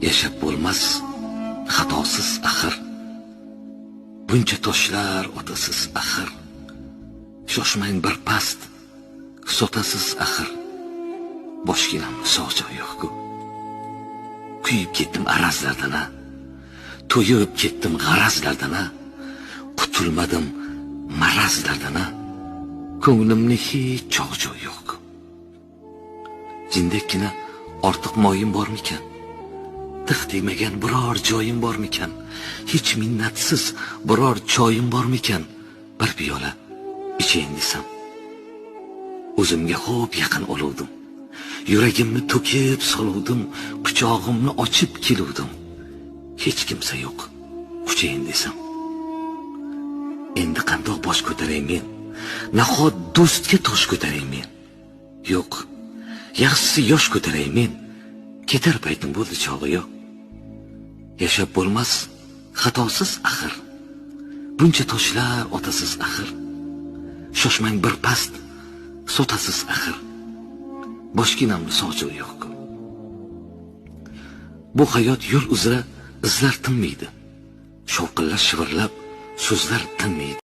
yashab bo'lmas xatosiz axir. Buncha toshlar otasiz axir. Shoshmang bir past, sotasiz axir. Boshginamni sog' joyi yo'q-ku. Kuyib ketdim arazlardan, to'yib ketdim g'arazlardan, qutulmadim marazlardan, ko'nglimni hech chog' joyi yo'q. Jindekkina ortiq moyim bormikan? Tiq demagan biror joyim bormikan? Hech minnatsiz biror choyim bormikan? Bir piyola ichayin desam. O'zimga xo'p yaqin oluvdim. Yuragimni to'kib soluvdim, quchog'imni ochib keluvdim. Hech kimsa yo'q, quchayin desam. Endi qandoq bosh ko'taray men? Nahot do'stga tosh ko'taray men? Yo'q, yaxshisi yosh ko'taray men. Ketar paytim bo'ldi chog'i yo'q. Yashab bo'lmas xatosiz axir. Buncha toshlar otasiz axir. Shoshmang bir past, sotasiz axir. Boshginamni sog' joyi yo'q. Bu hayot yo'l uzra izlar tinmaydi. Shovqinlar shivirlab, so'zlar tinmaydi.